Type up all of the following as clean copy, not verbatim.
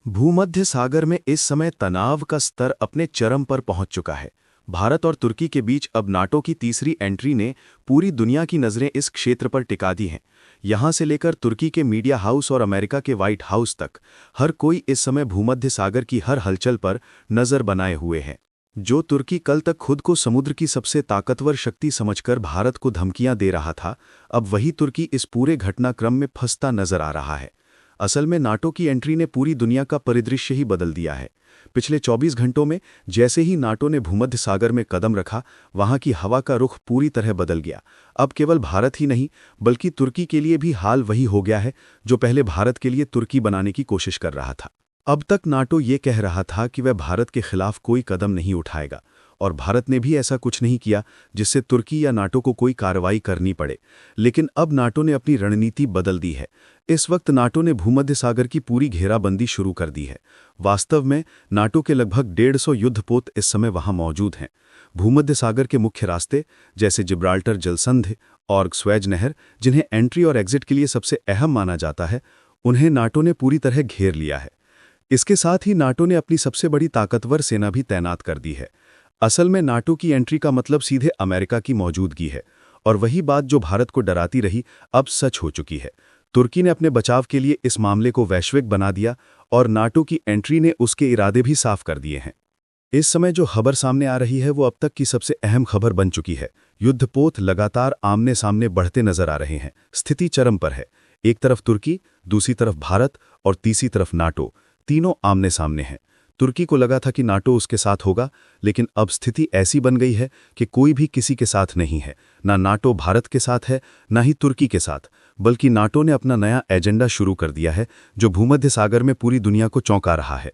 भूमध्य सागर में इस समय तनाव का स्तर अपने चरम पर पहुंच चुका है। भारत और तुर्की के बीच अब नाटो की तीसरी एंट्री ने पूरी दुनिया की नज़रें इस क्षेत्र पर टिका दी हैं। यहां से लेकर तुर्की के मीडिया हाउस और अमेरिका के व्हाइट हाउस तक हर कोई इस समय भूमध्य सागर की हर हलचल पर नज़र बनाए हुए है। जो तुर्की कल तक खुद को समुद्र की सबसे ताकतवर शक्ति समझकर भारत को धमकियां दे रहा था, अब वही तुर्की इस पूरे घटनाक्रम में फंसता नजर आ रहा है। असल में नाटो की एंट्री ने पूरी दुनिया का परिदृश्य ही बदल दिया है। पिछले 24 घंटों में जैसे ही नाटो ने भूमध्य सागर में कदम रखा, वहां की हवा का रुख पूरी तरह बदल गया। अब केवल भारत ही नहीं, बल्कि तुर्की के लिए भी हाल वही हो गया है जो पहले भारत के लिए तुर्की बनाने की कोशिश कर रहा था। अब तक नाटो ये कह रहा था कि वह भारत के खिलाफ कोई कदम नहीं उठाएगा, और भारत ने भी ऐसा कुछ नहीं किया जिससे तुर्की या नाटो को कोई कार्रवाई करनी पड़े। लेकिन अब नाटो ने अपनी रणनीति बदल दी है। इस वक्त नाटो ने भूमध्य सागर की पूरी घेराबंदी शुरू कर दी है। वास्तव में नाटो के लगभग 150 युद्धपोत इस समय वहां मौजूद हैं। भूमध्य सागर के मुख्य रास्ते जैसे जिब्राल्टर जलसंधि और स्वेज नहर, जिन्हें एंट्री और एग्जिट के लिए सबसे अहम माना जाता है, उन्हें नाटो ने पूरी तरह घेर लिया है। इसके साथ ही नाटो ने अपनी सबसे बड़ी ताकतवर सेना भी तैनात कर दी है। असल में नाटो की एंट्री का मतलब सीधे अमेरिका की मौजूदगी है, और वही बात जो भारत को डराती रही अब सच हो चुकी है। तुर्की ने अपने बचाव के लिए इस मामले को वैश्विक बना दिया, और नाटो की एंट्री ने उसके इरादे भी साफ कर दिए हैं। इस समय जो खबर सामने आ रही है वो अब तक की सबसे अहम खबर बन चुकी है। युद्धपोत लगातार आमने सामने बढ़ते नजर आ रहे हैं। स्थिति चरम पर है। एक तरफ तुर्की, दूसरी तरफ भारत और तीसरी तरफ नाटो, तीनों आमने सामने हैं। तुर्की को लगा था कि नाटो उसके साथ होगा, लेकिन अब स्थिति ऐसी बन गई है कि कोई भी किसी के साथ नहीं है। ना नाटो भारत के साथ है, ना ही तुर्की के साथ, बल्कि नाटो ने अपना नया एजेंडा शुरू कर दिया है जो भूमध्य सागर में पूरी दुनिया को चौंका रहा है।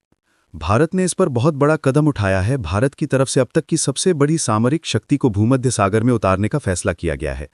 भारत ने इस पर बहुत बड़ा कदम उठाया है। भारत की तरफ से अब तक की सबसे बड़ी सामरिक शक्ति को भूमध्य सागर में उतारने का फैसला किया गया है।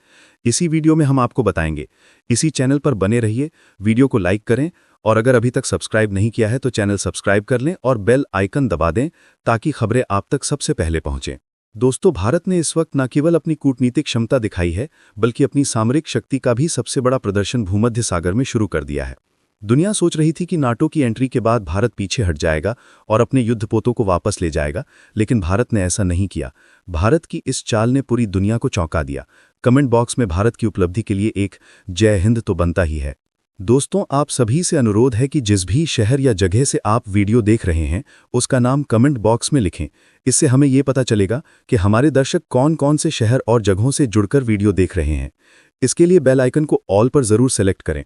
इसी वीडियो में हम आपको बताएंगे। इसी चैनल पर बने रहिए, वीडियो को लाइक करें, और अगर अभी तक सब्सक्राइब नहीं किया है तो चैनल सब्सक्राइब कर लें और बेल आइकन दबा दें ताकि खबरें आप तक सबसे पहले पहुंचें। दोस्तों, भारत ने इस वक्त न केवल अपनी कूटनीतिक क्षमता दिखाई है, बल्कि अपनी सामरिक शक्ति का भी सबसे बड़ा प्रदर्शन भूमध्य सागर में शुरू कर दिया है। दुनिया सोच रही थी कि नाटो की एंट्री के बाद भारत पीछे हट जाएगा और अपने युद्धपोतों को वापस ले जाएगा, लेकिन भारत ने ऐसा नहीं किया। भारत की इस चाल ने पूरी दुनिया को चौंका दिया। कमेंट बॉक्स में भारत की उपलब्धि के लिए एक जय हिंद तो बनता ही है। दोस्तों, आप सभी से अनुरोध है कि जिस भी शहर या जगह से आप वीडियो देख रहे हैं उसका नाम कमेंट बॉक्स में लिखें। इससे हमें ये पता चलेगा कि हमारे दर्शक कौन कौन से शहर और जगहों से जुड़कर वीडियो देख रहे हैं। इसके लिए बेल आइकन को ऑल पर जरूर सेलेक्ट करें।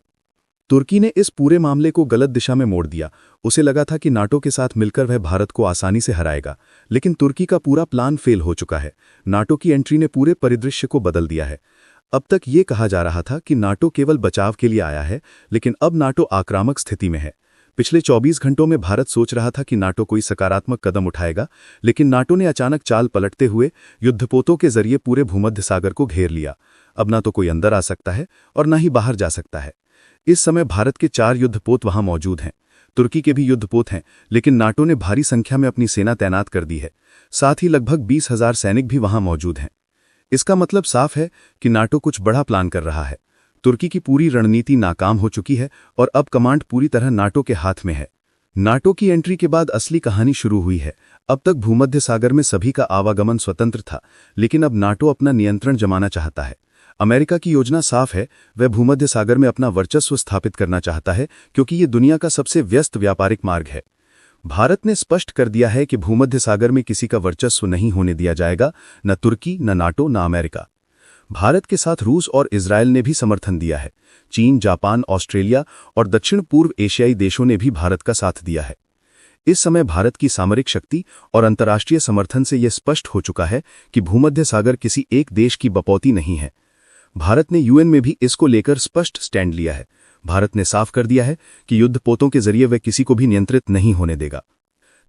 तुर्की ने इस पूरे मामले को गलत दिशा में मोड़ दिया। उसे लगा था कि नाटो के साथ मिलकर वह भारत को आसानी से हराएगा, लेकिन तुर्की का पूरा प्लान फेल हो चुका है। नाटो की एंट्री ने पूरे परिदृश्य को बदल दिया है। अब तक ये कहा जा रहा था कि नाटो केवल बचाव के लिए आया है, लेकिन अब नाटो आक्रामक स्थिति में है। पिछले 24 घंटों में भारत सोच रहा था कि नाटो कोई सकारात्मक कदम उठाएगा, लेकिन नाटो ने अचानक चाल पलटते हुए युद्धपोतों के जरिए पूरे भूमध्य सागर को घेर लिया। अब ना तो कोई अंदर आ सकता है और ना ही बाहर जा सकता है। इस समय भारत के 4 युद्धपोत वहां मौजूद हैं। तुर्की के भी युद्धपोत हैं, लेकिन नाटो ने भारी संख्या में अपनी सेना तैनात कर दी है। साथ ही लगभग 20,000 सैनिक भी वहां मौजूद हैं। इसका मतलब साफ है कि नाटो कुछ बड़ा प्लान कर रहा है। तुर्की की पूरी रणनीति नाकाम हो चुकी है और अब कमांड पूरी तरह नाटो के हाथ में है। नाटो की एंट्री के बाद असली कहानी शुरू हुई है। अब तक भूमध्य सागर में सभी का आवागमन स्वतंत्र था, लेकिन अब नाटो अपना नियंत्रण जमाना चाहता है। अमेरिका की योजना साफ है, वह भूमध्य सागर में अपना वर्चस्व स्थापित करना चाहता है, क्योंकि ये दुनिया का सबसे व्यस्त व्यापारिक मार्ग है। भारत ने स्पष्ट कर दिया है कि भूमध्य सागर में किसी का वर्चस्व नहीं होने दिया जाएगा, न तुर्की, न नाटो, न अमेरिका। भारत के साथ रूस और इजरायल ने भी समर्थन दिया है। चीन, जापान, ऑस्ट्रेलिया और दक्षिण पूर्व एशियाई देशों ने भी भारत का साथ दिया है। इस समय भारत की सामरिक शक्ति और अंतर्राष्ट्रीय समर्थन से यह स्पष्ट हो चुका है कि भूमध्य सागर किसी एक देश की बपौती नहीं है। भारत ने यूएन में भी इसको लेकर स्पष्ट स्टैंड लिया है। भारत ने साफ कर दिया है कि युद्धपोतों के जरिए वह किसी को भी नियंत्रित नहीं होने देगा।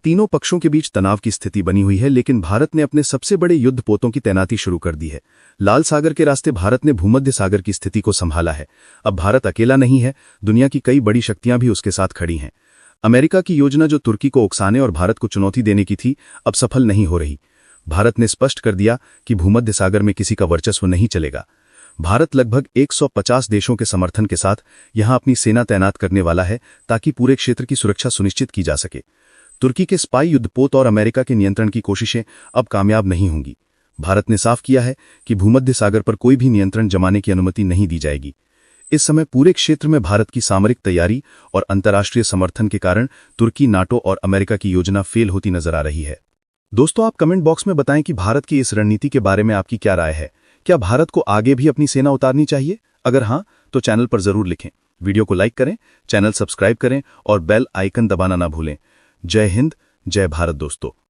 तीनों पक्षों के बीच तनाव की स्थिति बनी हुई है, लेकिन भारत ने अपने सबसे बड़े युद्धपोतों की तैनाती शुरू कर दी है। लाल सागर के रास्ते भारत ने भूमध्य सागर की स्थिति को संभाला है। अब भारत अकेला नहीं है, दुनिया की कई बड़ी शक्तियां भी उसके साथ खड़ी हैं। अमेरिका की योजना जो तुर्की को उकसाने और भारत को चुनौती देने की थी, अब सफल नहीं हो रही। भारत ने स्पष्ट कर दिया कि भूमध्य सागर में किसी का वर्चस्व नहीं चलेगा। भारत लगभग 150 देशों के समर्थन के साथ यहां अपनी सेना तैनात करने वाला है ताकि पूरे क्षेत्र की सुरक्षा सुनिश्चित की जा सके। तुर्की के स्पाई युद्धपोत और अमेरिका के नियंत्रण की कोशिशें अब कामयाब नहीं होंगी। भारत ने साफ किया है कि भूमध्य सागर पर कोई भी नियंत्रण जमाने की अनुमति नहीं दी जाएगी। इस समय पूरे क्षेत्र में भारत की सामरिक तैयारी और अंतर्राष्ट्रीय समर्थन के कारण तुर्की, नाटो और अमेरिका की योजना फेल होती नजर आ रही है। दोस्तों, आप कमेंट बॉक्स में बताएं कि भारत की इस रणनीति के बारे में आपकी क्या राय है। क्या भारत को आगे भी अपनी सेना उतारनी चाहिए? अगर हाँ, तो चैनल पर जरूर लिखें। वीडियो को लाइक करें, चैनल सब्सक्राइब करें और बेल आइकन दबाना ना भूलें। जय हिंद, जय भारत दोस्तों।